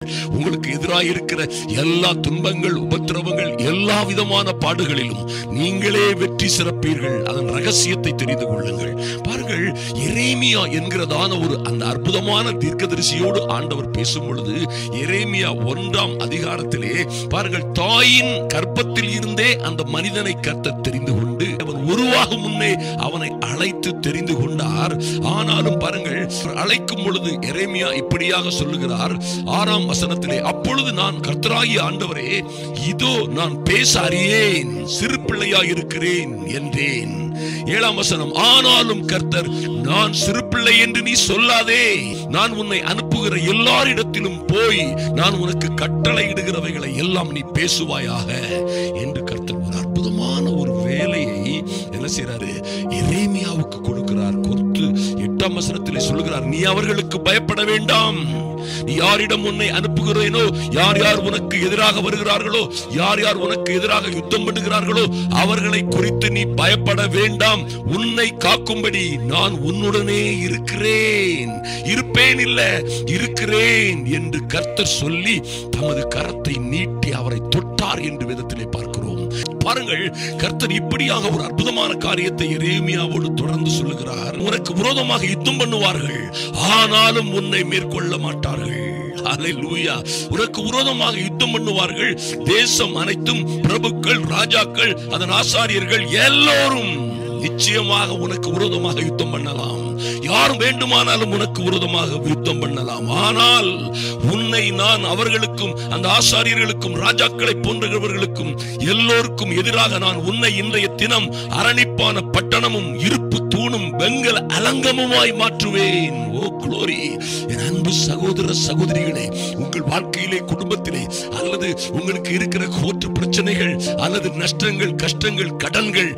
உங்களுக்கு எதிராக இருக்கிற எல்லா துன்பங்கள், உபத்திரவங்கள், எல்லா விதமான பாடுகளிலும் நீங்களே வெற்றி சிறப்பீர்கள். அதன் ரகசியத்தை தெரிந்து கொள்ளுங்கள். பாருங்கள், எரேமியா என்கிறதான ஒரு அந்த அற்புதமான தீர்க்கதரிசியோடு ஆண்டவர் பேசும் பொழுது, எரேமியா 1ஆம் அதிகாரத்திலே பாருங்கள், தாயின் கற்பத்தில் இருந்தே அந்த மனிதனை கர்த்தர் தெரிந்து கொண்டு அவன் உருவாகும் முன்னே அவனை அழைத்து தெரிந்து கொண்டார். ஆனாலும் பாருங்கள், அழைக்கும் பொழுது எரேமியா இப்படியாக சொல்லுகிறார் 6ஆம் வசனத்திலே, அப்பொழுது நான் கர்த்தராகிய ஆண்டவரே, இதோ நான் பேச அறியேன், சிறு பிள்ளையாய் இருக்கிறேன் என்றேன். 7ஆம் வசனம், ஆனாலும் கர்த்தர், நான் சிறு பிள்ளை என்று நீ சொல்லாதே, நான் உன்னை அனுப்புகிற எல்லாரிடத்திலும் போய் நான் உனக்கு கட்டளையிடுகிறவைகளை எல்லாம் நீ பேசுவாயாக என்று கர்த்தர் ஒரு அற்புதமான ஒரு வேலையை என்ன செய்றாரு, எரேமியாவுக்கு கொடுக்கிறார். கொடுத்து 8ஆம் வசனத்திலே சொல்லுகிறார், நீ அவர்களுக்கு பயப்பட வேண்டாம், நீ யாரிடம் உன்னை அனுப்புகிறேனோ, யார் யார் உனக்கு எதிராக வருகிறார்களோ, யார் யார் உனக்கு எதிராக யுத்தம் பண்ணுகிறார்களோ அவர்களை குறித்து நீ பயப்பட வேண்டாம், உன்னை காக்கும்படி நான் உன்னுடனே இருக்கிறேன், இருப்பேன் இல்ல இருக்கிறேன் என்று கர்த்தர் சொல்லி தமது கரத்தை நீட்டி அவரை தொட்டார் என்று வேதத்திலே பார்க்கிறோம். பாருங்கள், கர்த்தர் இப்படியாக ஒரு அற்புதமான காரியத்தை எரேமியாவோடு தொடர்ந்து சொல்லுகிறார். உனக்கு விரோதமாக யுத்தம் பண்ணுவார்கள், ஆனாலும் உன்னை மேற்கொள்ள மாட்டார்கள். ஹல்லேலூயா. உனக்கு விரோதமாக யுத்தம் பண்ணுவார்கள். தேசம் அனைத்தும், பிரபுக்கள், ராஜாக்கள், அதன் ஆசாரியர்கள் எல்லோரும் நிச்சயமாக உனக்கு விரோதமாக யுத்தம் பண்ணலாம். யார் வேண்டுமானாலும் உனக்கு விரோதமாக யுத்தம் பண்ணலாம். ஆனால் உன்னை நான் அவர்களுக்கும், அந்த ஆசாரியர்களுக்கும், ராஜாக்களை போன்றவர்களுக்கும் எல்லோருக்கும் எதிராக நான் உன்னை இன்றைய தினம் அரணிப்பான பட்டணமும் இருப்பு தூணும் வெங்கல அலங்கமுமாய் மாற்றுவேன். ஓ க்ளோரி. என் அன்பு சகோதர சகோதரிகளே, உங்கள் வாழ்க்கையிலே, குடும்பத்திலே, அல்லது உங்களுக்கு இருக்கிற கோர்ட்டு பிரச்சனைகள், அல்லது நஷ்டங்கள், கஷ்டங்கள், கடன்கள்,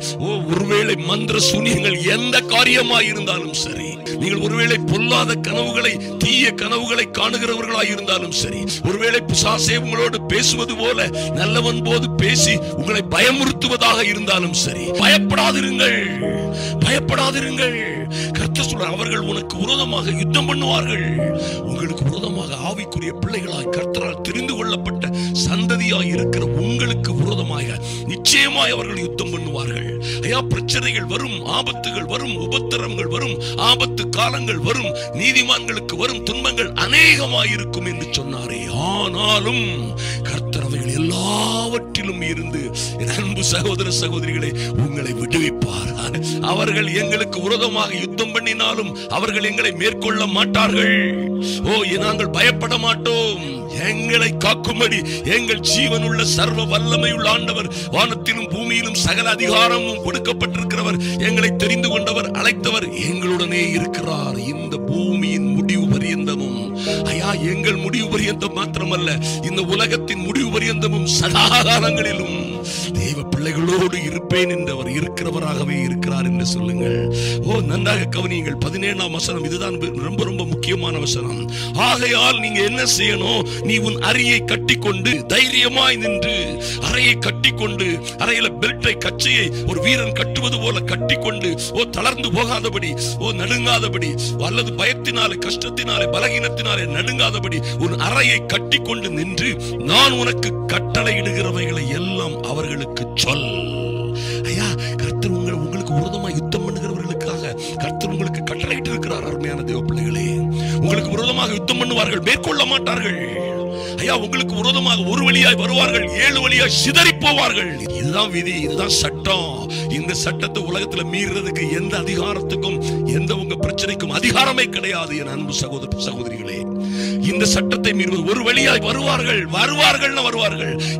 ஒருவேளை மந்திர சூனியங்கள், எந்த காரியமாய் இருந்தாலும் சரி, நீங்கள் ஒருவேளை பொல்லாத கனவுகளை, தீய கனவுகளை காணுகிறவர்களாய் இருந்தாலும் சரி, ஒருவேளை பிசாசே உங்களோடு பேசுவது போல நல்லவன் போது பேசி உங்களை பயமுறுத்துவதாக இருந்தாலும் சரி, பயப்படாதிருங்கள், பயப்படாதிருங்கள். கர்த்தர் சொல்றார், அவர்கள் உனக்கு விரோதமாக யுத்தம் பண்ணுவார்கள். உங்களுக்கு விரோதமாக ஆவிக்குரிய பிள்ளைகளாய் கர்த்தரால் தெரிந்து கொள்ளப்பட்ட சந்ததியாய் இருக்கிற உங்களுக்கு விரோதமாக நிச்சயமாய் அவர்கள் யுத்தம் பண்ணுவார்கள். ஐயா, பிரச்சனைகள் வரும், ஆபத்துகள் வரும், உபத்திரங்கள் வரும், ஆபத்து காலங்கள் வரும், நீதிமான்களுக்கு வரும் துன்பங்கள் அநேகமாயிருக்கும் என்று சொன்னாரே. ஆனாலும் கர்த்தர் அவைகள் எல்லாவற்றிலும் இருந்து என் அன்பு சகோதர சகோதரிகளை உங்களை விடுவிப்பார். அவர்கள் எங்களுக்கு விரோதமாக யுத்தம் பண்ணினாலும் அவர்கள் எங்களை மேற்கொள்ள மாட்டார்கள். நாங்கள் பயப்பட மாட்டோம். எங்களை காக்கும்படி எங்கள் ஜீவனுள்ள சர்வ வல்லமையுள்ள ஆண்டவர், வானத்திலும் பூமியிலும் சகல அதிகாரமும் கொடுக்கப்பட்டிருக்கிறவர், எங்களை தெரிந்து கொண்டவர், அழைத்தவர் எங்களுடனே இருக்கிறார். இந்த பூமியின் முடிவு பரியந்தமும், ஐயா, எங்கள் முடிவு பரியந்தம் மாத்திரமல்ல, இந்த உலகத்தின் முடிவு பரியந்தமும் சதாகாலங்களிலும் தேவ பிள்ளைகளோடு இருப்பேன் என்றவர் இருக்கிறவராகவே இருக்கிறார் என்று சொல்லுங்கள். நன்றாக கவனியுங்கள். 17ஆம் வசனம், இதுதான் ரொம்ப ரொம்ப முக்கியமான வசனம். ஆகையால் நீங்க என்ன செய்யணும், நீ உன் அறையை கட்டிக்கொண்டு தைரியமாய் நின்று, அறையை கட்டிக்கொண்டு, அறையில பெல்ட்டை, கச்சையை ஒரு வீரன் கட்டுவது போல கட்டிக்கொண்டு, தளர்ந்து போகாதபடி, நடுங்காதபடி, அல்லது பயத்தினாலே, கஷ்டத்தினாலே, பலகீனத்தினாலே நடுங்காதபடி உன் அறையை கட்டிக்கொண்டு நின்று, நான் உனக்கு கட்டளையிடுகிறவைகளை எல்லாம் அவர்களுக்கு சொல். ஐயா, கர்த்தர் உங்களுக்கு விரோதமாக யுத்தம் பண்ணுகிறவர்களுக்காக கர்த்தர் உங்களுக்கு கட்டளையிட்டு இருக்கிறார். அருமையான தேவ பிள்ளைகளே, உங்களுக்கு விரோதமாக யுத்தம் பண்ணுவார்கள், மேற்கொள்ள மாட்டார்கள். ஐயா, உங்களுக்கு விரோதமாக ஒரு வழியாய் வருவார்கள், 7 வழியாய் சிதறி போவார்கள். இதுதான் விதி, இதுதான் சட்டம். இந்த சட்டத்தை உலகத்துல மீறதுக்கு எந்த அதிகாரத்துக்கும், எந்த உங்க பிரச்சனைக்கும் அதிகாரமே கிடையாது. என் அன்பு சகோதர சகோதரிகளே, இந்த சட்டத்தை மீறுவது, ஒரு வழியாய் வருவார்கள், வருவார்கள்.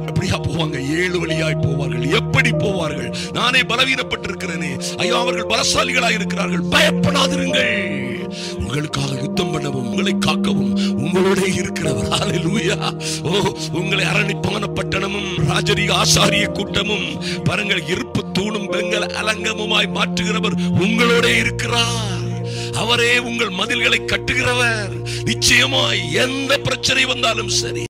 எப்படியா போவாங்க? 7 வழியாய் போவார்கள். எப்படி போவார்கள்? நானே பலவீனப்பட்டிருக்கிறேனே. ஐயா, அவர்கள் பலசாலிகளாய் இருக்கிறார்கள். பயப்படாதிருங்கள். உங்களுக்காக யுத்தம் பண்ணவும், உங்களை காக்கவும் உங்களோட இருக்கிறவர். ஹல்லேலூயா. உங்களை அரணிப்பான பட்டணமும் ராஜரீக ஆசாரிய கூட்டமும் பாருங்கள், இருப்பு தூணும் வெங்கல அலங்கமுமாய் மாற்றுகிறவர் உங்களோட இருக்கிறார். அவரே உங்கள் மதில்களை கட்டுகிறவர். நிச்சயமாய் எந்த பிரச்சனை வந்தாலும் சரி,